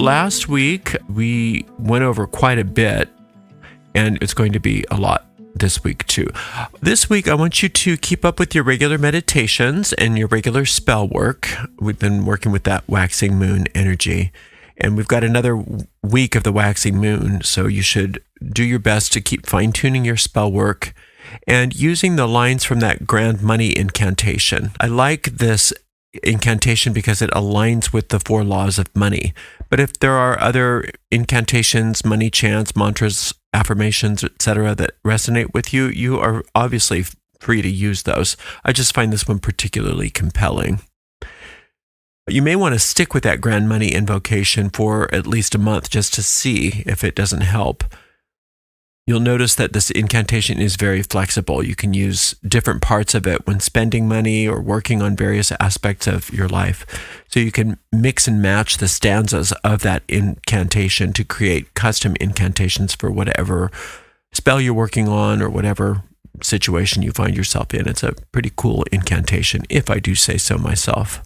last week we went over quite a bit, and it's going to be a lot this week too. This week, I want you to keep up with your regular meditations and your regular spell work. We've been working with that waxing moon energy, and we've got another week of the waxing moon, so you should do your best to keep fine-tuning your spell work and using the lines from that Grand Money Incantation. I like this incantation because it aligns with the 4 laws of money. But if there are other incantations, money chants, mantras, affirmations, etc. that resonate with you, you are obviously free to use those. I just find this one particularly compelling. You may want to stick with that Grand Money invocation for at least a month just to see if it doesn't help. You'll notice that this incantation is very flexible. You can use different parts of it when spending money or working on various aspects of your life. So you can mix and match the stanzas of that incantation to create custom incantations for whatever spell you're working on or whatever situation you find yourself in. It's a pretty cool incantation, if I do say so myself.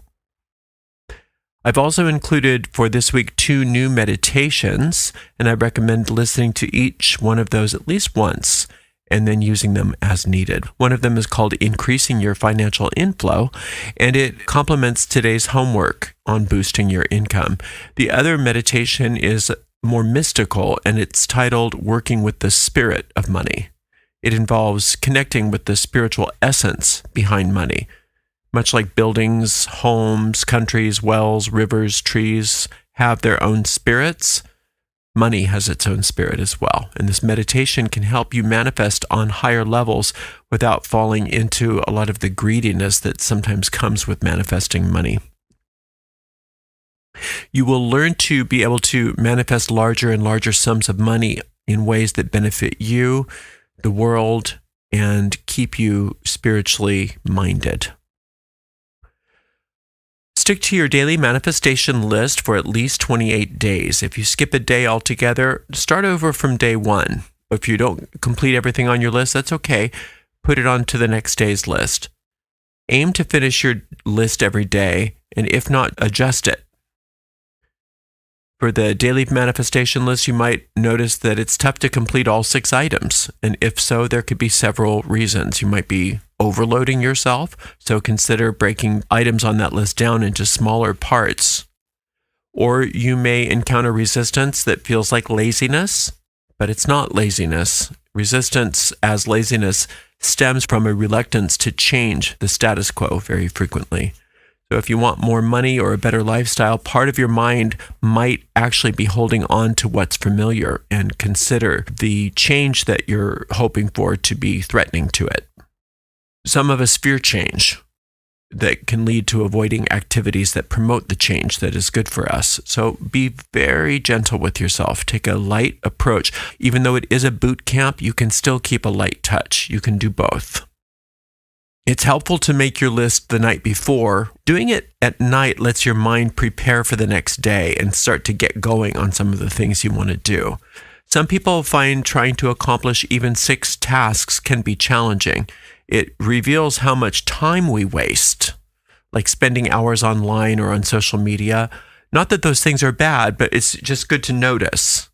I've also included for this week 2 new meditations, and I recommend listening to each one of those at least once and then using them as needed. One of them is called Increasing Your Financial Inflow, and it complements today's homework on boosting your income. The other meditation is more mystical, and it's titled Working with the Spirit of Money. It involves connecting with the spiritual essence behind money. Much like buildings, homes, countries, wells, rivers, trees have their own spirits, money has its own spirit as well. And this meditation can help you manifest on higher levels without falling into a lot of the greediness that sometimes comes with manifesting money. You will learn to be able to manifest larger and larger sums of money in ways that benefit you, the world, and keep you spiritually minded. Stick to your daily manifestation list for at least 28 days. If you skip a day altogether, start over from day 1. If you don't complete everything on your list, that's okay. Put it on to the next day's list. Aim to finish your list every day, and if not, adjust it. For the daily manifestation list, you might notice that it's tough to complete all 6 items. And if so, there could be several reasons. You might be overloading yourself, so consider breaking items on that list down into smaller parts. Or you may encounter resistance that feels like laziness, but it's not laziness. Resistance as laziness stems from a reluctance to change the status quo very frequently. So if you want more money or a better lifestyle, part of your mind might actually be holding on to what's familiar and consider the change that you're hoping for to be threatening to it. Some of us fear change that can lead to avoiding activities that promote the change that is good for us. So be very gentle with yourself. Take a light approach. Even though it is a boot camp, you can still keep a light touch. You can do both. It's helpful to make your list the night before. Doing it at night lets your mind prepare for the next day and start to get going on some of the things you want to do. Some people find trying to accomplish even 6 tasks can be challenging. It reveals how much time we waste, like spending hours online or on social media. Not that those things are bad, but it's just good to notice.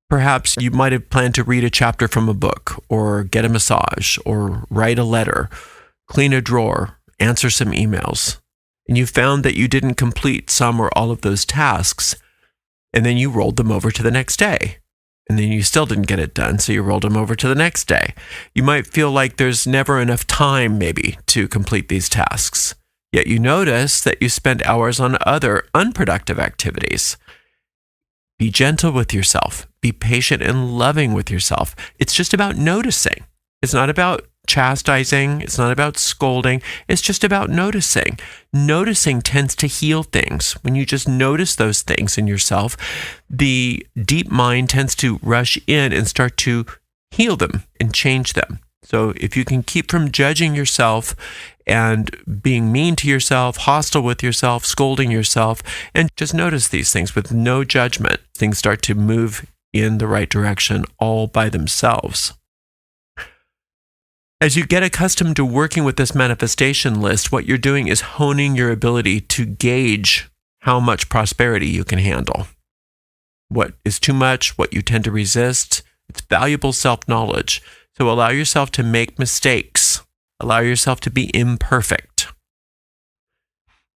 Perhaps you might have planned to read a chapter from a book, or get a massage, or write a letter, clean a drawer, answer some emails, and you found that you didn't complete some or all of those tasks, and then you rolled them over to the next day. And then you still didn't get it done, so you rolled them over to the next day. You might feel like there's never enough time, maybe, to complete these tasks. Yet you notice that you spend hours on other unproductive activities. Be gentle with yourself. Be patient and loving with yourself. It's just about noticing. It's not about chastising. It's not about scolding. It's just about noticing. Noticing tends to heal things. When you just notice those things in yourself, the deep mind tends to rush in and start to heal them and change them. So if you can keep from judging yourself and being mean to yourself, hostile with yourself, scolding yourself, and just notice these things with no judgment, things start to move in the right direction all by themselves. As you get accustomed to working with this manifestation list, what you're doing is honing your ability to gauge how much prosperity you can handle. What is too much, what you tend to resist. It's valuable self-knowledge. So allow yourself to make mistakes. Allow yourself to be imperfect.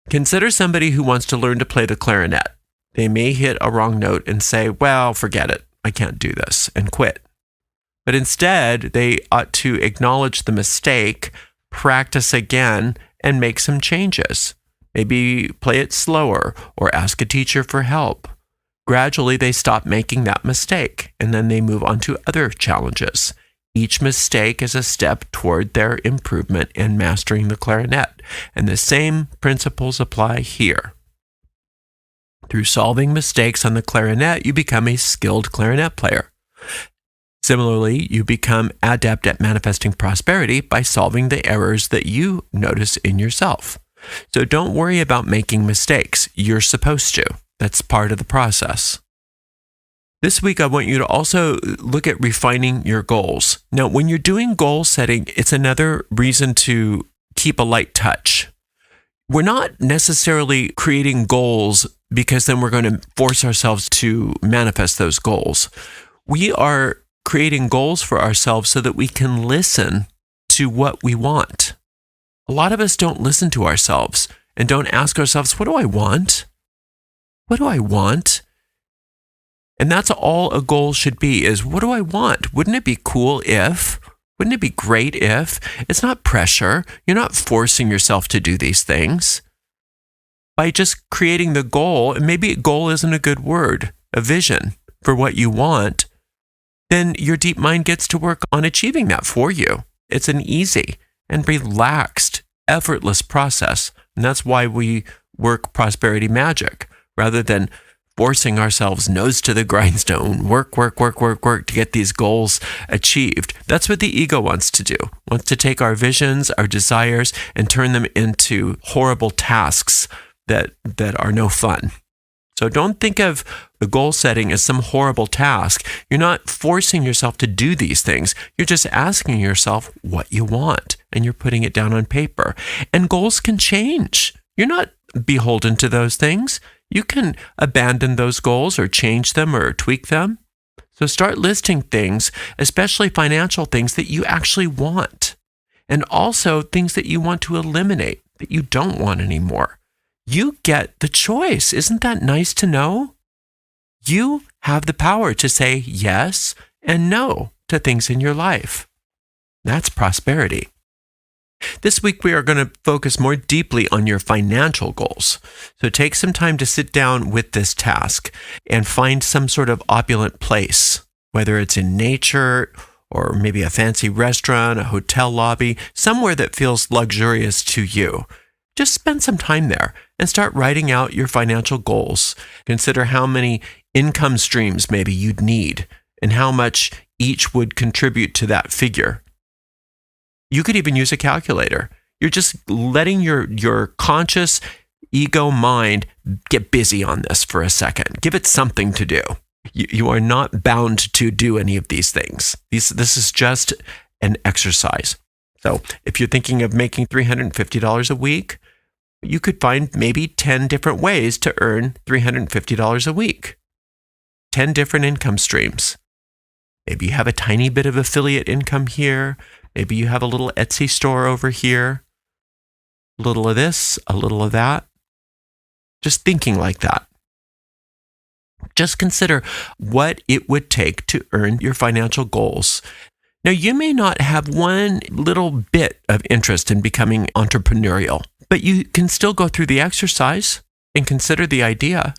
Consider somebody who wants to learn to play the clarinet. They may hit a wrong note and say, well, forget it. I can't do this, and quit. But instead, they ought to acknowledge the mistake, practice again, and make some changes. Maybe play it slower or ask a teacher for help. Gradually, they stop making that mistake, and then they move on to other challenges. Each mistake is a step toward their improvement in mastering the clarinet, and the same principles apply here. Through solving mistakes on the clarinet, you become a skilled clarinet player. Similarly, you become adept at manifesting prosperity by solving the errors that you notice in yourself. So don't worry about making mistakes. You're supposed to. That's part of the process. This week, I want you to also look at refining your goals. Now, when you're doing goal setting, it's another reason to keep a light touch. We're not necessarily creating goals because then we're going to force ourselves to manifest those goals. We are creating goals for ourselves so that we can listen to what we want. A lot of us don't listen to ourselves and don't ask ourselves, what do I want? What do I want? And that's all a goal should be, is what do I want? Wouldn't it be cool if? Wouldn't it be great if? It's not pressure. You're not forcing yourself to do these things. By just creating the goal, and maybe goal isn't a good word, a vision for what you want, then your deep mind gets to work on achieving that for you. It's an easy and relaxed, effortless process. And that's why we work prosperity magic, rather than forcing ourselves nose to the grindstone, work to get these goals achieved. That's what the ego wants to do. Wants to take our visions, our desires, and turn them into horrible tasks that are no fun. So don't think of the goal setting as some horrible task. You're not forcing yourself to do these things. You're just asking yourself what you want, and you're putting it down on paper. And goals can change. You're not beholden to those things. You can abandon those goals or change them or tweak them. So start listing things, especially financial things that you actually want, and also things that you want to eliminate, that you don't want anymore. You get the choice. Isn't that nice to know? You have the power to say yes and no to things in your life. That's prosperity. This week, we are going to focus more deeply on your financial goals. So take some time to sit down with this task and find some sort of opulent place, whether it's in nature or maybe a fancy restaurant, a hotel lobby, somewhere that feels luxurious to you. Just spend some time there and start writing out your financial goals. Consider how many income streams maybe you'd need and how much each would contribute to that figure. You could even use a calculator. You're just letting your conscious ego mind get busy on this for a second. Give it something to do. You are not bound to do any of these things. This is just an exercise. So if you're thinking of making $350 a week, you could find maybe 10 different ways to earn $350 a week. 10 different income streams. Maybe you have a tiny bit of affiliate income here. Maybe you have a little Etsy store over here. A little of this, a little of that. Just thinking like that. Just consider what it would take to earn your financial goals. Now, you may not have one little bit of interest in becoming entrepreneurial, but you can still go through the exercise and consider the idea.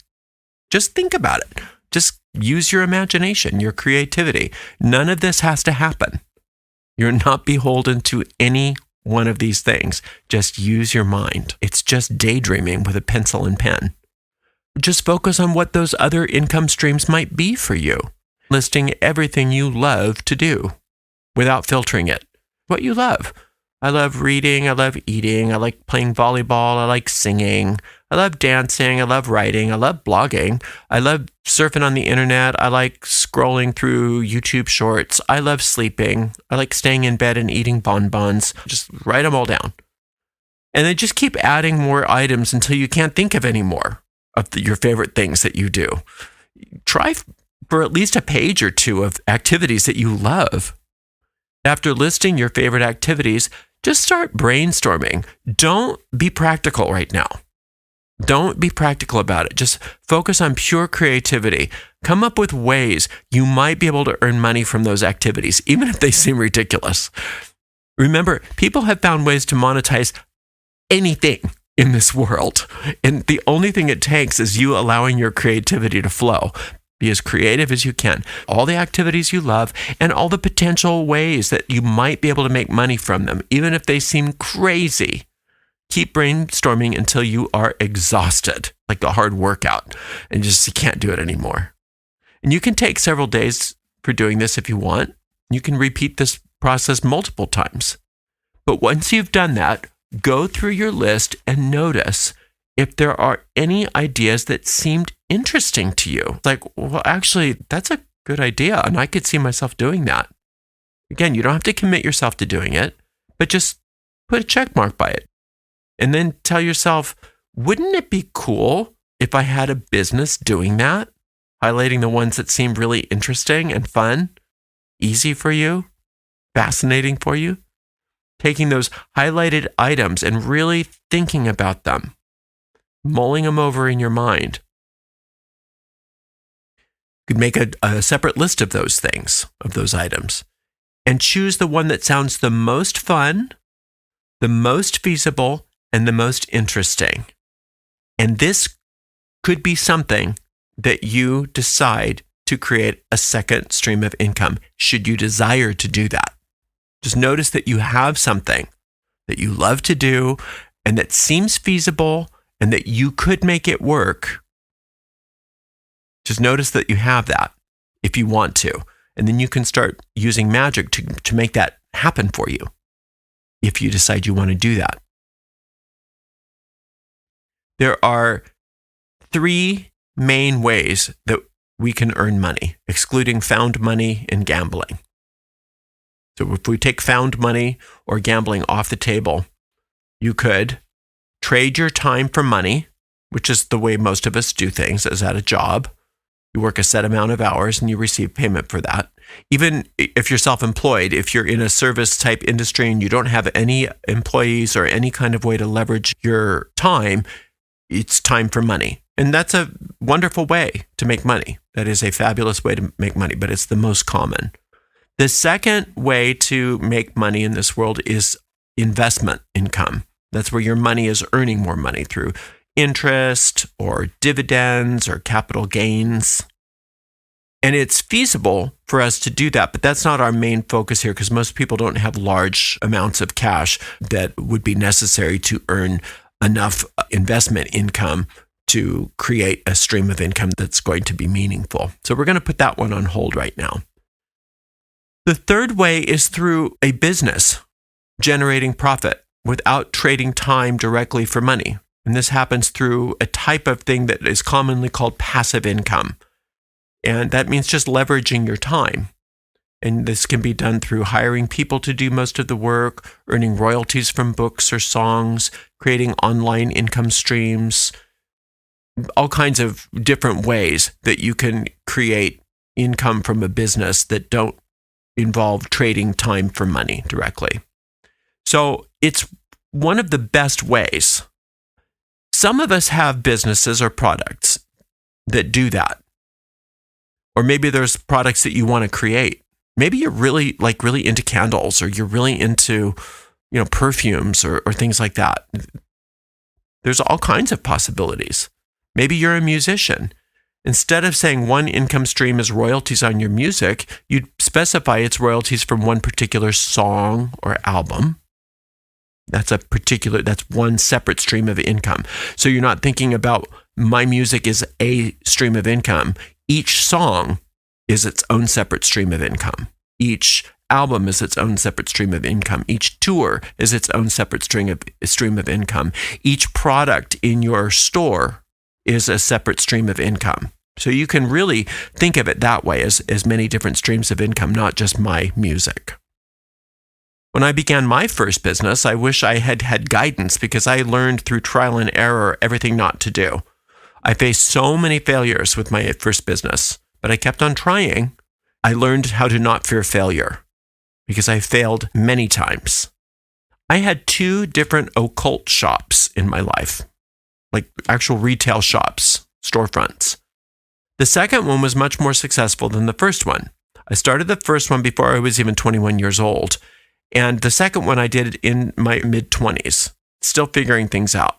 Just think about it. Just use your imagination, your creativity. None of this has to happen. You're not beholden to any one of these things. Just use your mind. It's just daydreaming with a pencil and pen. Just focus on what those other income streams might be for you, listing everything you love to do without filtering it. What you love. I love reading. I love eating. I like playing volleyball. I like singing. I love dancing. I love writing. I love blogging. I love surfing on the internet. I like scrolling through YouTube shorts. I love sleeping. I like staying in bed and eating bonbons. Just write them all down. And then just keep adding more items until you can't think of any more. of your favorite things that you do. Try for at least a page or two of activities that you love. After listing your favorite activities, just start brainstorming. Don't be practical right now. Don't be practical about it. Just focus on pure creativity. Come up with ways you might be able to earn money from those activities, even if they seem ridiculous. Remember, people have found ways to monetize anything in this world. And the only thing it takes is you allowing your creativity to flow. Be as creative as you can. All the activities you love and all the potential ways that you might be able to make money from them, even if they seem crazy. Keep brainstorming until you are exhausted, like a hard workout, and you can't do it anymore. And you can take several days for doing this if you want. You can repeat this process multiple times. But once you've done that, go through your list and notice if there are any ideas that seemed interesting to you. Like, well, actually, that's a good idea, and I could see myself doing that. Again, you don't have to commit yourself to doing it, but just put a check mark by it. And then tell yourself, wouldn't it be cool if I had a business doing that? Highlighting the ones that seem really interesting and fun, easy for you, fascinating for you. Taking those highlighted items and really thinking about them, mulling them over in your mind. You could make a separate list of those things, of those items, and choose the one that sounds the most fun, the most feasible, and the most interesting. And this could be something that you decide to create a second stream of income, should you desire to do that. Just notice that you have something that you love to do and that seems feasible and that you could make it work. Just notice that you have that if you want to. And then you can start using magic to make that happen for you if you decide you want to do that. There are 3 main ways that we can earn money, excluding found money and gambling. So if we take found money or gambling off the table, you could trade your time for money, which is the way most of us do things, as at a job. You work a set amount of hours and you receive payment for that. Even if you're self-employed, if you're in a service type industry and you don't have any employees or any kind of way to leverage your time, it's time for money. And that's a wonderful way to make money. That is a fabulous way to make money, but it's the most common. The second way to make money in this world is investment income. That's where your money is earning more money through interest or dividends or capital gains. And it's feasible for us to do that, but that's not our main focus here because most people don't have large amounts of cash that would be necessary to earn enough investment income to create a stream of income that's going to be meaningful. So we're going to put that one on hold right now. The third way is through a business generating profit without trading time directly for money. And this happens through a type of thing that is commonly called passive income. And that means just leveraging your time. And this can be done through hiring people to do most of the work, earning royalties from books or songs, creating online income streams, all kinds of different ways that you can create income from a business that don't involve trading time for money directly. So it's one of the best ways. Some of us have businesses or products that do that. Or maybe there's products that you want to create. Maybe you're really into candles, or you're really into, perfumes or things like that. There's all kinds of possibilities. Maybe you're a musician. Instead of saying one income stream is royalties on your music, you'd specify it's royalties from one particular song or album. That's one separate stream of income. So you're not thinking about my music is a stream of income. Each song is its own separate stream of income. Each album is its own separate stream of income. Each tour is its own separate stream of income. Each product in your store is a separate stream of income. So you can really think of it that way, as many different streams of income, not just my music. When I began my first business, I wish I had guidance, because I learned through trial and error everything not to do. I faced so many failures with my first business, but I kept on trying. I learned how to not fear failure because I failed many times. I had 2 different occult shops in my life, like actual retail shops, storefronts. The second one was much more successful than the first one. I started the first one before I was even 21 years old. And the second one I did in my mid-20s, still figuring things out.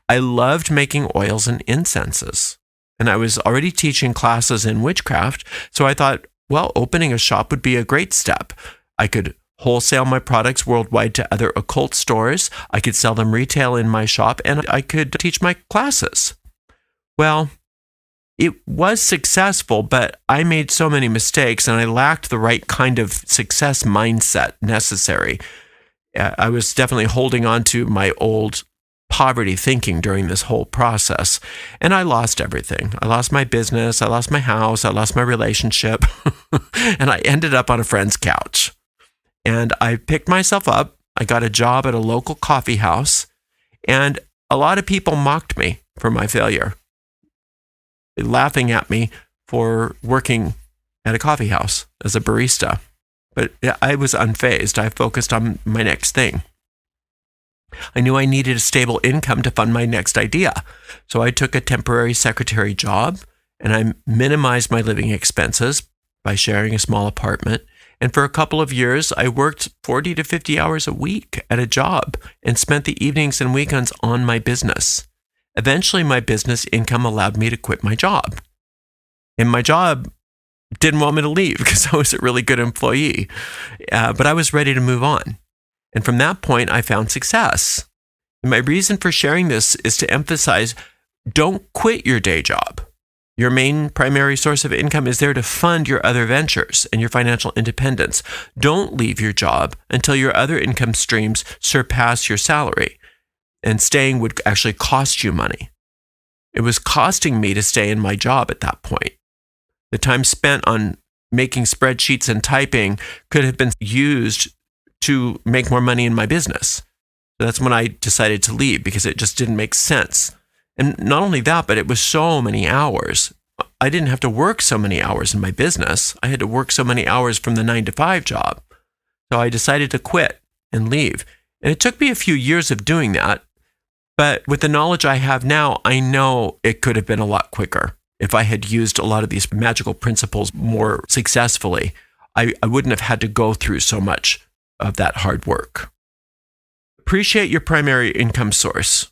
I loved making oils and incenses. And I was already teaching classes in witchcraft. So I thought, well, opening a shop would be a great step. I could wholesale my products worldwide to other occult stores. I could sell them retail in my shop, and I could teach my classes. Well, it was successful, but I made so many mistakes and I lacked the right kind of success mindset necessary. I was definitely holding on to my old poverty thinking during this whole process, and I lost everything. I lost my business, I lost my house, I lost my relationship, and I ended up on a friend's couch. And I picked myself up. I got a job at a local coffee house, and a lot of people mocked me for my failure, laughing at me for working at a coffee house as a barista. But I was unfazed. I focused on my next thing. I knew I needed a stable income to fund my next idea. So I took a temporary secretary job, and I minimized my living expenses by sharing a small apartment. And for a couple of years, I worked 40 to 50 hours a week at a job and spent the evenings and weekends on my business. Eventually, my business income allowed me to quit my job. And my job didn't want me to leave because I was a really good employee. But I was ready to move on. And from that point, I found success. And my reason for sharing this is to emphasize, don't quit your day job. Your main primary source of income is there to fund your other ventures and your financial independence. Don't leave your job until your other income streams surpass your salary. And staying would actually cost you money. It was costing me to stay in my job at that point. The time spent on making spreadsheets and typing could have been used to make more money in my business. So that's when I decided to leave because it just didn't make sense. And not only that, but it was so many hours. I didn't have to work so many hours in my business. I had to work so many hours from the 9-to-5 job. So I decided to quit and leave. And it took me a few years of doing that. But with the knowledge I have now, I know it could have been a lot quicker. If I had used a lot of these magical principles more successfully, I wouldn't have had to go through so much of that hard work. Appreciate your primary income source.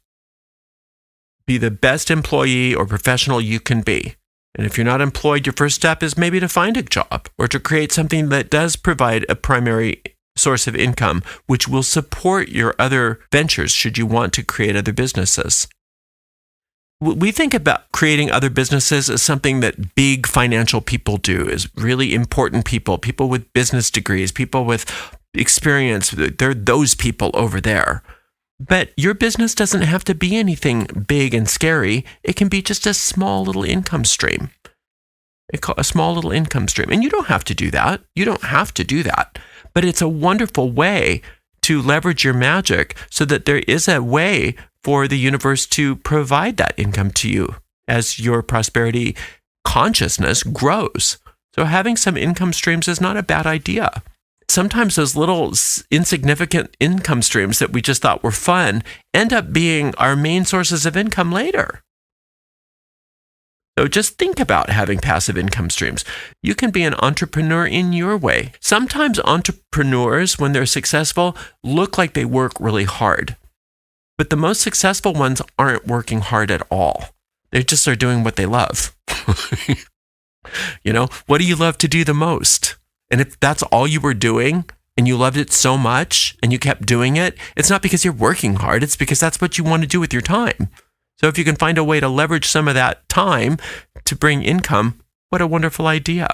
Be the best employee or professional you can be. And if you're not employed, your first step is maybe to find a job or to create something that does provide a primary source of income, which will support your other ventures should you want to create other businesses. We think about creating other businesses as something that big financial people do, is really important people with business degrees, people with experience. They're those people over there. But your business doesn't have to be anything big and scary. It can be just a small little income stream. A small little income stream. And you don't have to do that. You don't have to do that. But it's a wonderful way to leverage your magic so that there is a way for the universe to provide that income to you as your prosperity consciousness grows. So having some income streams is not a bad idea. Sometimes those little insignificant income streams that we just thought were fun end up being our main sources of income later. So just think about having passive income streams. You can be an entrepreneur in your way. Sometimes entrepreneurs, when they're successful, look like they work really hard. But the most successful ones aren't working hard at all. They just are doing what they love. What do you love to do the most? And if that's all you were doing and you loved it so much and you kept doing it, it's not because you're working hard. It's because that's what you want to do with your time. So if you can find a way to leverage some of that time to bring income, what a wonderful idea.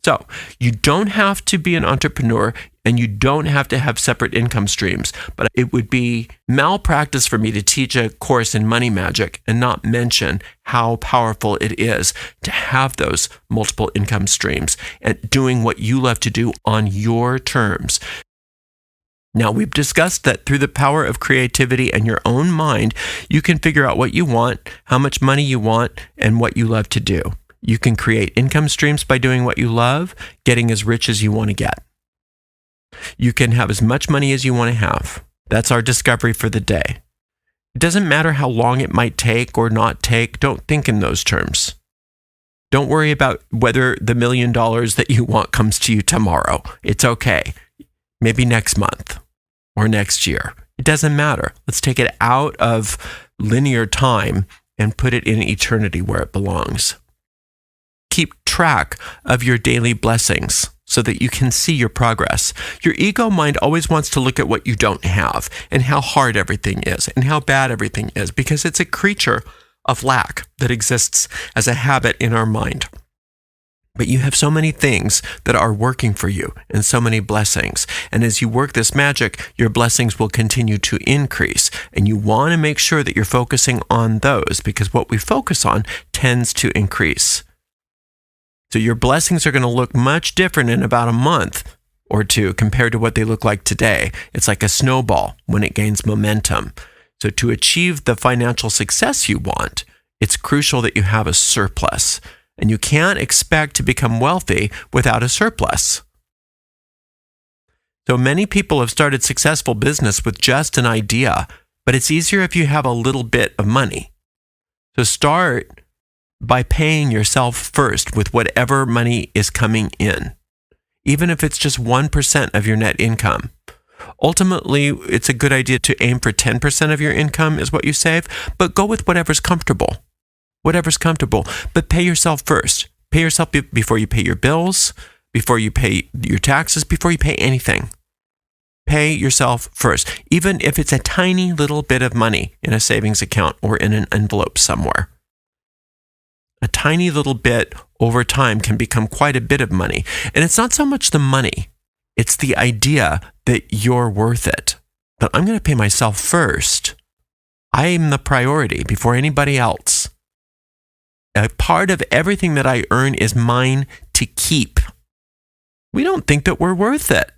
So you don't have to be an entrepreneur and you don't have to have separate income streams, but it would be malpractice for me to teach a course in money magic and not mention how powerful it is to have those multiple income streams and doing what you love to do on your terms. Now, we've discussed that through the power of creativity and your own mind, you can figure out what you want, how much money you want, and what you love to do. You can create income streams by doing what you love, getting as rich as you want to get. You can have as much money as you want to have. That's our discovery for the day. It doesn't matter how long it might take or not take. Don't think in those terms. Don't worry about whether the $1 million that you want comes to you tomorrow. It's okay. Maybe next month or next year. It doesn't matter. Let's take it out of linear time and put it in eternity where it belongs. Keep track of your daily blessings so that you can see your progress. Your ego mind always wants to look at what you don't have and how hard everything is and how bad everything is, because it's a creature of lack that exists as a habit in our mind. But you have so many things that are working for you and so many blessings. And as you work this magic, your blessings will continue to increase. And you want to make sure that you're focusing on those, because what we focus on tends to increase. So your blessings are going to look much different in about a month or two compared to what they look like today. It's like a snowball when it gains momentum. So to achieve the financial success you want, it's crucial that you have a surplus. And you can't expect to become wealthy without a surplus. So many people have started successful business with just an idea, but it's easier if you have a little bit of money. So start by paying yourself first with whatever money is coming in, even if it's just 1% of your net income. Ultimately, it's a good idea to aim for 10% of your income is what you save, but go with whatever's comfortable. Whatever's comfortable, but pay yourself first. Pay yourself before you pay your bills, before you pay your taxes, before you pay anything. Pay yourself first, even if it's a tiny little bit of money in a savings account or in an envelope somewhere. A tiny little bit over time can become quite a bit of money. And it's not so much the money, it's the idea that you're worth it. That I'm going to pay myself first. I am the priority before anybody else. A part of everything that I earn is mine to keep. We don't think that we're worth it.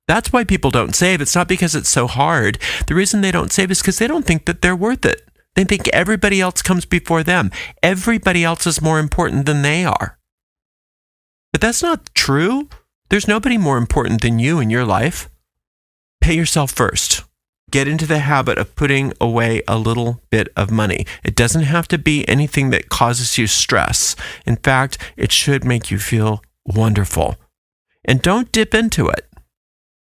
That's why people don't save. It's not because it's so hard. The reason they don't save is because they don't think that they're worth it. They think everybody else comes before them. Everybody else is more important than they are. But that's not true. There's nobody more important than you in your life. Pay yourself first. Get into the habit of putting away a little bit of money. It doesn't have to be anything that causes you stress. In fact, it should make you feel wonderful. And don't dip into it.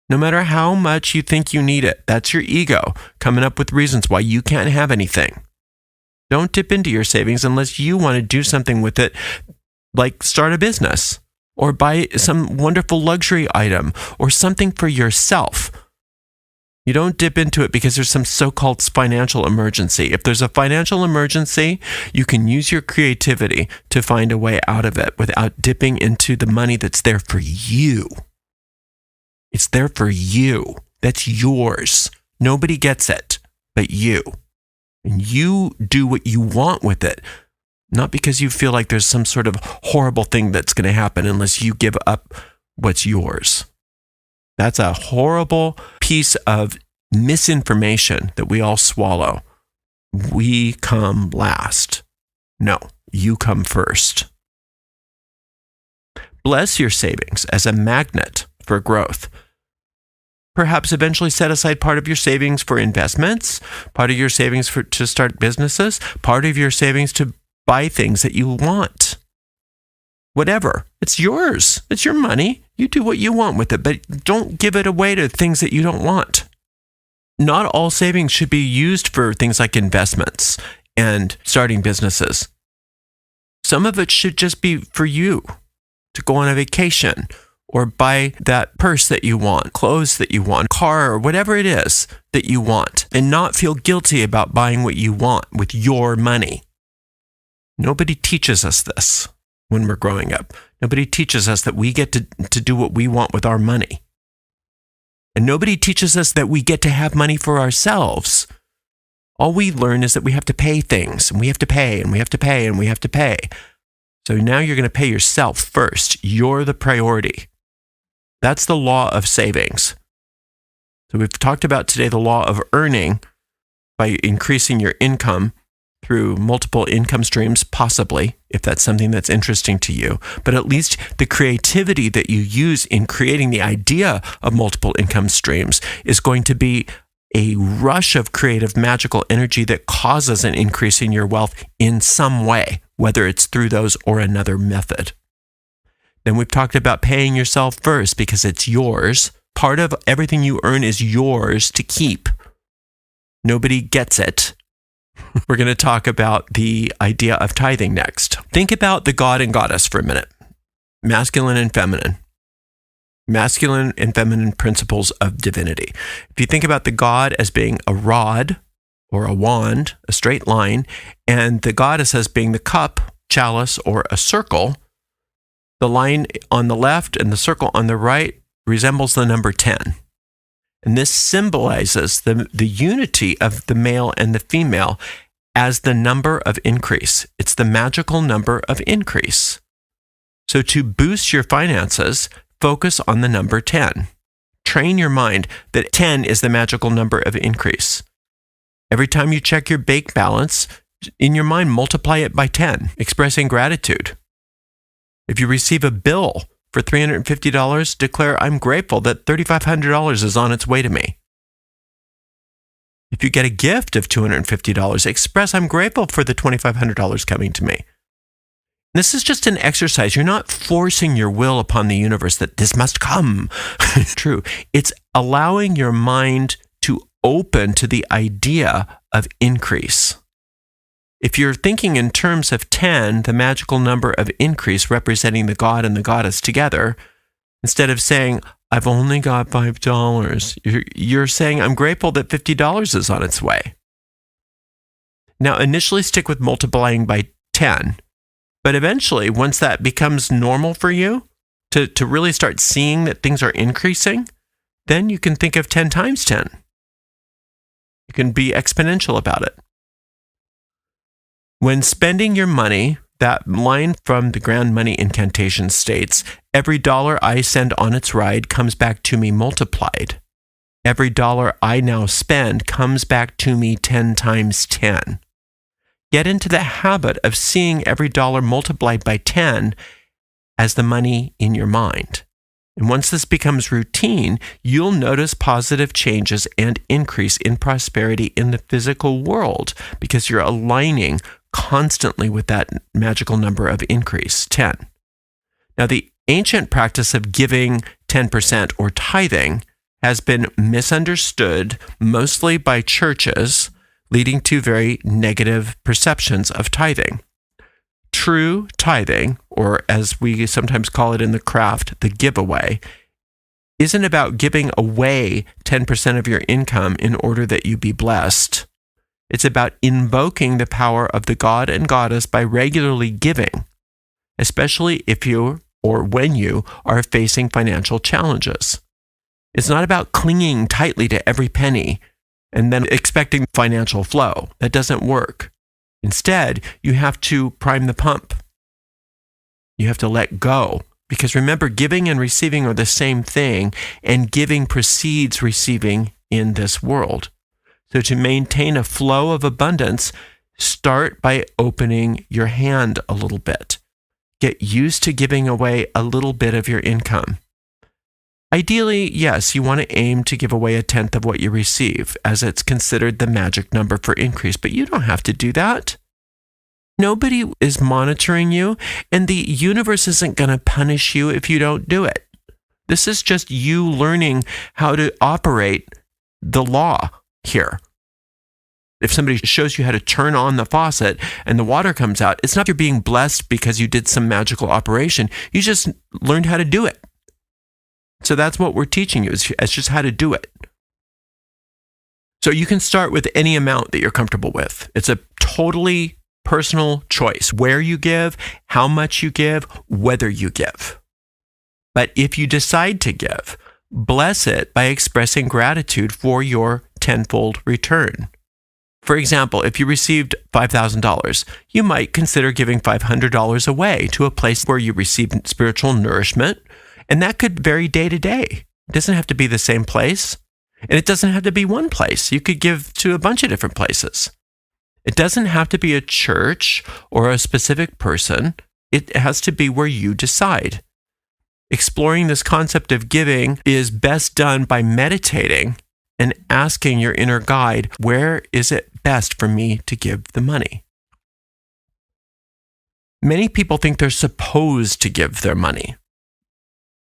No matter how much you think you need it, that's your ego coming up with reasons why you can't have anything. Don't dip into your savings unless you want to do something with it, like start a business or buy some wonderful luxury item or something for yourself. You don't dip into it because there's some so-called financial emergency. If there's a financial emergency, you can use your creativity to find a way out of it without dipping into the money that's there for you. It's there for you. That's yours. Nobody gets it but you. And you do what you want with it, not because you feel like there's some sort of horrible thing that's going to happen unless you give up what's yours. That's a horrible piece of misinformation that we all swallow. We come last. No, you come first. Bless your savings as a magnet for growth. Perhaps eventually set aside part of your savings for investments, part of your savings to start businesses, part of your savings to buy things that you want. Whatever. It's yours. It's your money. You do what you want with it, but don't give it away to things that you don't want. Not all savings should be used for things like investments and starting businesses. Some of it should just be for you to go on a vacation or buy that purse that you want, clothes that you want, car, or whatever it is that you want, and not feel guilty about buying what you want with your money. Nobody teaches us this when we're growing up. Nobody teaches us that we get to do what we want with our money. And nobody teaches us that we get to have money for ourselves. All we learn is that we have to pay things, and we have to pay, and we have to pay, and we have to pay. So now you're going to pay yourself first. You're the priority. That's the law of savings. So we've talked about today the law of earning by increasing your income through multiple income streams, possibly, if that's something that's interesting to you. But at least the creativity that you use in creating the idea of multiple income streams is going to be a rush of creative, magical energy that causes an increase in your wealth in some way, whether it's through those or another method. Then we've talked about paying yourself first because it's yours. Part of everything you earn is yours to keep. Nobody gets it. We're going to talk about the idea of tithing next. Think about the god and goddess for a minute. Masculine and feminine. Masculine and feminine principles of divinity. If you think about the god as being a rod or a wand, a straight line, and the goddess as being the cup, chalice, or a circle, the line on the left and the circle on the right resembles the number 10. And this symbolizes the unity of the male and the female as the number of increase. It's the magical number of increase. So to boost your finances, focus on the number 10. Train your mind that 10 is the magical number of increase. Every time you check your bank balance, in your mind, multiply it by 10, expressing gratitude. If you receive a bill for $350, declare, I'm grateful that $3,500 is on its way to me. If you get a gift of $250, express, I'm grateful for the $2,500 coming to me. This is just an exercise. You're not forcing your will upon the universe that this must come. True. It's allowing your mind to open to the idea of increase. If you're thinking in terms of 10, the magical number of increase representing the god and the goddess together, instead of saying, I've only got $5, you're saying, I'm grateful that $50 is on its way. Now, initially stick with multiplying by 10. But eventually, once that becomes normal for you, to really start seeing that things are increasing, then you can think of 10 times 10. You can be exponential about it. When spending your money, that line from the Grand Money Incantation states, every dollar I send on its ride comes back to me multiplied. Every dollar I now spend comes back to me 10 times 10. Get into the habit of seeing every dollar multiplied by 10 as the money in your mind. And once this becomes routine, you'll notice positive changes and increase in prosperity in the physical world because you're aligning constantly with that magical number of increase, 10. Now, the ancient practice of giving 10% or tithing has been misunderstood mostly by churches, leading to very negative perceptions of tithing. True tithing, or as we sometimes call it in the craft, the giveaway, isn't about giving away 10% of your income in order that you be blessed. It's about invoking the power of the god and goddess by regularly giving, especially if you or when you are facing financial challenges. It's not about clinging tightly to every penny and then expecting financial flow. That doesn't work. Instead, you have to prime the pump. You have to let go. Because remember, giving and receiving are the same thing, and giving precedes receiving in this world. So to maintain a flow of abundance, start by opening your hand a little bit. Get used to giving away a little bit of your income. Ideally, yes, you want to aim to give away 1/10 of what you receive, as it's considered the magic number for increase, but you don't have to do that. Nobody is monitoring you, and the universe isn't going to punish you if you don't do it. This is just you learning how to operate the law here. If somebody shows you how to turn on the faucet and the water comes out, it's not you're being blessed because you did some magical operation. You just learned how to do it. So that's what we're teaching you, is just how to do it. So you can start with any amount that you're comfortable with. It's a totally personal choice, where you give, how much you give, whether you give. But if you decide to give, bless it by expressing gratitude for your tenfold return. For example, if you received $5,000, you might consider giving $500 away to a place where you receive spiritual nourishment, and that could vary day to day. It doesn't have to be the same place. And it doesn't have to be one place. You could give to a bunch of different places. It doesn't have to be a church or a specific person. It has to be where you decide. Exploring this concept of giving is best done by meditating and asking your inner guide, where is it best for me to give the money? Many people think they're supposed to give their money.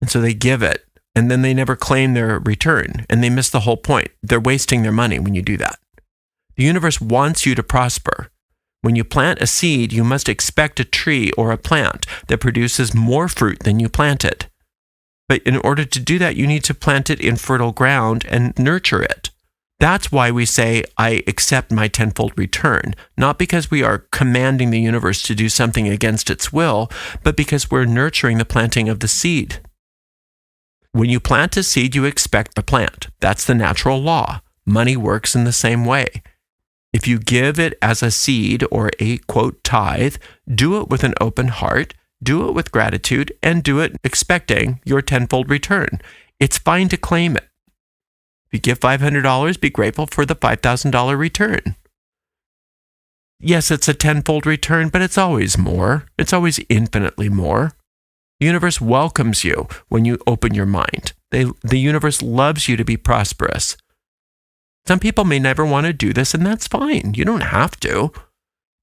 And so they give it, and then they never claim their return, and they miss the whole point. They're wasting their money when you do that. The universe wants you to prosper. When you plant a seed, you must expect a tree or a plant that produces more fruit than you planted. But in order to do that, you need to plant it in fertile ground and nurture it. That's why we say, I accept my tenfold return, not because we are commanding the universe to do something against its will, but because we're nurturing the planting of the seed. When you plant a seed, you expect a plant. That's the natural law. Money works in the same way. If you give it as a seed or a, quote, tithe, do it with an open heart, do it with gratitude, and do it expecting your tenfold return. It's fine to claim it. If you give $500, be grateful for the $5,000 return. Yes, it's a tenfold return, but it's always more. It's always infinitely more. The universe welcomes you when you open your mind. The universe loves you to be prosperous. Some people may never want to do this, and that's fine. You don't have to.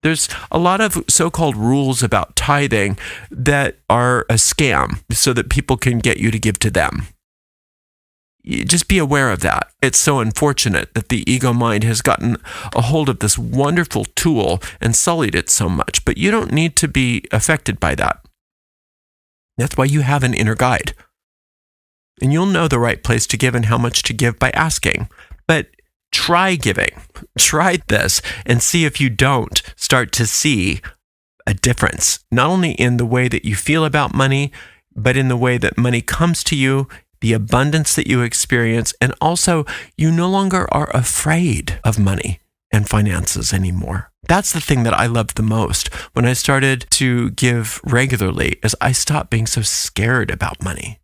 There's a lot of so-called rules about tithing that are a scam so that people can get you to give to them. Just be aware of that. It's so unfortunate that the ego mind has gotten a hold of this wonderful tool and sullied it so much, but you don't need to be affected by that. That's why you have an inner guide. And you'll know the right place to give and how much to give by asking. But try giving. Try this and see if you don't start to see a difference, not only in the way that you feel about money, but in the way that money comes to you, the abundance that you experience, and also you no longer are afraid of money and finances anymore. That's the thing that I loved the most when I started to give regularly, is I stopped being so scared about money.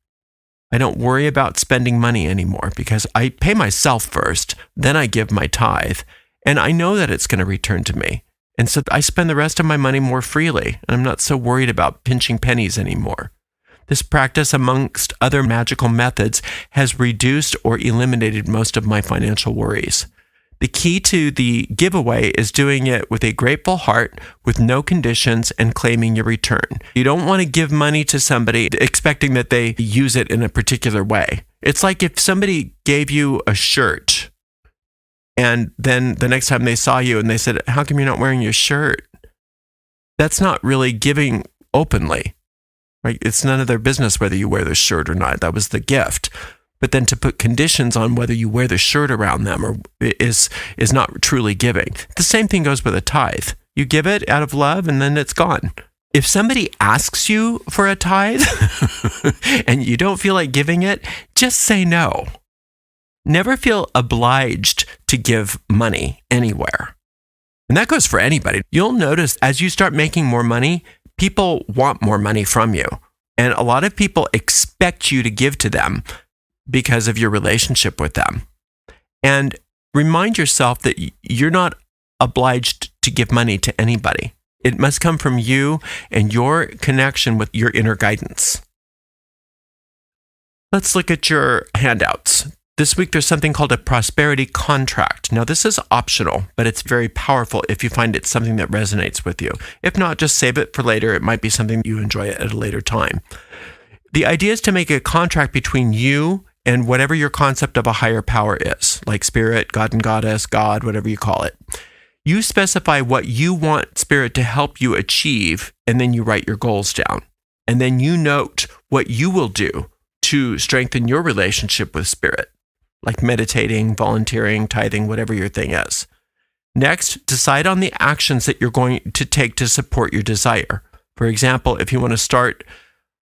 I don't worry about spending money anymore because I pay myself first, then I give my tithe, and I know that it's going to return to me. And so I spend the rest of my money more freely, and I'm not so worried about pinching pennies anymore. This practice, amongst other magical methods, has reduced or eliminated most of my financial worries. The key to the giveaway is doing it with a grateful heart, with no conditions, and claiming your return. You don't want to give money to somebody expecting that they use it in a particular way. It's like if somebody gave you a shirt, and then the next time they saw you and they said, "How come you're not wearing your shirt?" That's not really giving openly, right? It's none of their business whether you wear the shirt or not. That was the gift. But then to put conditions on whether you wear the shirt around them or is not truly giving. The same thing goes with a tithe. You give it out of love and then it's gone. If somebody asks you for a tithe and you don't feel like giving it, just say no. Never feel obliged to give money anywhere. And that goes for anybody. You'll notice as you start making more money, people want more money from you. And a lot of people expect you to give to them because of your relationship with them. And remind yourself that you're not obliged to give money to anybody. It must come from you and your connection with your inner guidance. Let's look at your handouts. This week, there's something called a prosperity contract. Now, this is optional, but it's very powerful if you find it's something that resonates with you. If not, just save it for later. It might be something you enjoy at a later time. The idea is to make a contract between you and whatever your concept of a higher power is, like spirit, God and goddess, God, whatever you call it. You specify what you want spirit to help you achieve, and then you write your goals down. And then you note what you will do to strengthen your relationship with spirit, like meditating, volunteering, tithing, whatever your thing is. Next, decide on the actions that you're going to take to support your desire. For example, if you want to start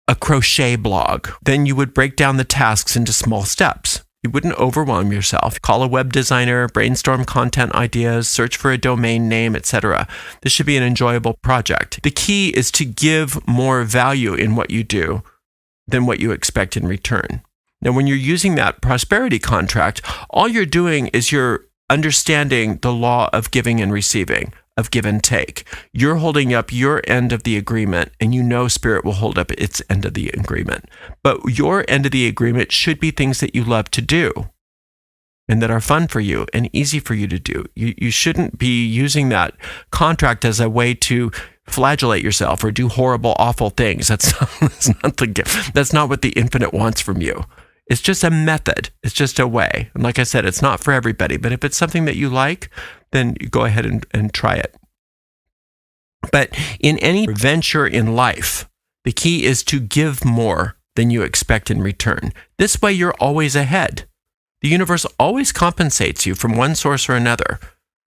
a crochet blog, then you would break down the tasks into small steps. You wouldn't overwhelm yourself. Call a web designer, brainstorm content ideas, search for a domain name, etc. This should be an enjoyable project. The key is to give more value in what you do than what you expect in return. Now, when you're using that prosperity contract, all you're doing is you're understanding the law of giving and receiving, of give and take. You're holding up your end of the agreement, and you know Spirit will hold up its end of the agreement. But your end of the agreement should be things that you love to do and that are fun for you and easy for you to do. You shouldn't be using that contract as a way to flagellate yourself or do horrible, awful things. That's not what the infinite wants from you. It's just a method. It's just a way. And like I said, it's not for everybody. But if it's something that you like, then you go ahead and try it. But in any venture in life, the key is to give more than you expect in return. This way, you're always ahead. The universe always compensates you from one source or another.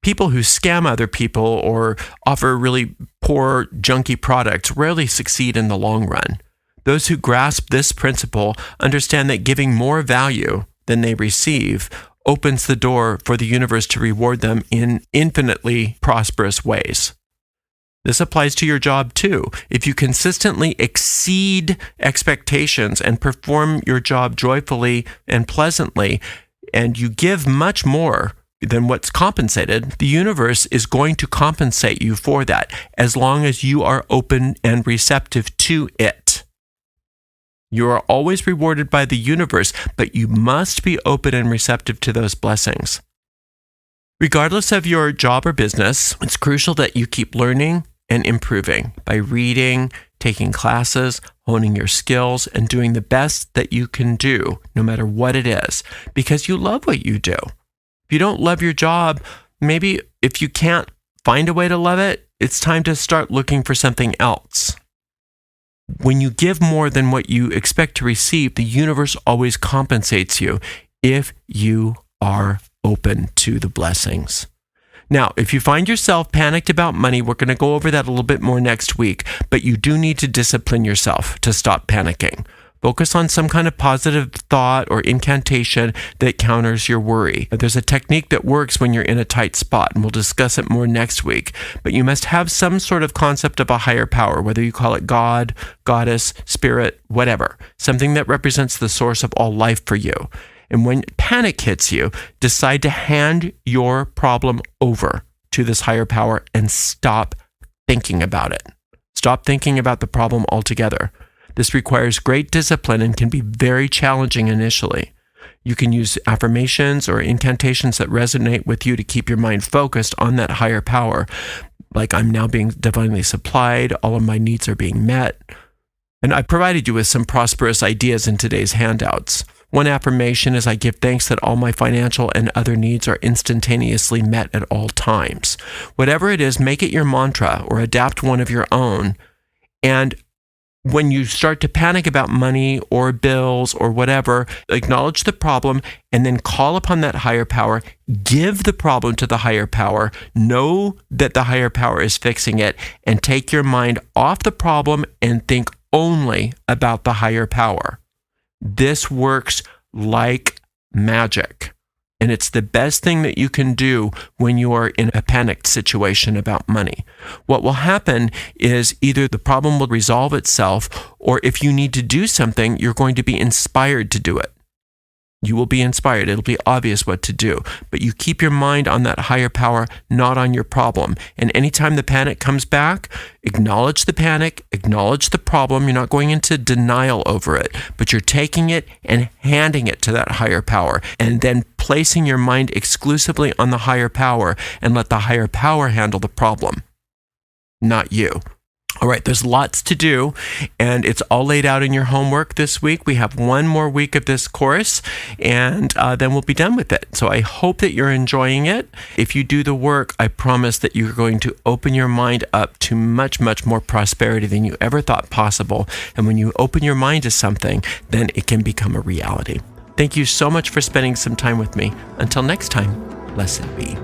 People who scam other people or offer really poor, junky products rarely succeed in the long run. Those who grasp this principle understand that giving more value than they receive opens the door for the universe to reward them in infinitely prosperous ways. This applies to your job too. If you consistently exceed expectations and perform your job joyfully and pleasantly, and you give much more than what's compensated, the universe is going to compensate you for that as long as you are open and receptive to it. You are always rewarded by the universe, but you must be open and receptive to those blessings. Regardless of your job or business, it's crucial that you keep learning and improving by reading, taking classes, honing your skills, and doing the best that you can do, no matter what it is, because you love what you do. If you don't love your job, maybe if you can't find a way to love it, it's time to start looking for something else. When you give more than what you expect to receive, the universe always compensates you if you are open to the blessings. Now, if you find yourself panicked about money, we're going to go over that a little bit more next week, but you do need to discipline yourself to stop panicking. Focus on some kind of positive thought or incantation that counters your worry. There's a technique that works when you're in a tight spot, and we'll discuss it more next week. But you must have some sort of concept of a higher power, whether you call it God, goddess, spirit, whatever. Something that represents the source of all life for you. And when panic hits you, decide to hand your problem over to this higher power and stop thinking about it. Stop thinking about the problem altogether. This requires great discipline and can be very challenging initially. You can use affirmations or incantations that resonate with you to keep your mind focused on that higher power. Like, I'm now being divinely supplied, all of my needs are being met. And I provided you with some prosperous ideas in today's handouts. One affirmation is, I give thanks that all my financial and other needs are instantaneously met at all times. Whatever it is, make it your mantra or adapt one of your own. And when you start to panic about money or bills or whatever, acknowledge the problem and then call upon that higher power. Give the problem to the higher power. Know that the higher power is fixing it, and take your mind off the problem and think only about the higher power. This works like magic. And it's the best thing that you can do when you are in a panicked situation about money. What will happen is either the problem will resolve itself, or if you need to do something, you're going to be inspired to do it. You will be inspired. It'll be obvious what to do. But you keep your mind on that higher power, not on your problem. And anytime the panic comes back, acknowledge the panic, acknowledge the problem. You're not going into denial over it, but you're taking it and handing it to that higher power, and then placing your mind exclusively on the higher power, and let the higher power handle the problem, not you. All right, there's lots to do, and it's all laid out in your homework this week. We have one more week of this course, and then we'll be done with it. So I hope that you're enjoying it. If you do the work, I promise that you're going to open your mind up to much, much more prosperity than you ever thought possible. And when you open your mind to something, then it can become a reality. Thank you so much for spending some time with me. Until next time, blessed be.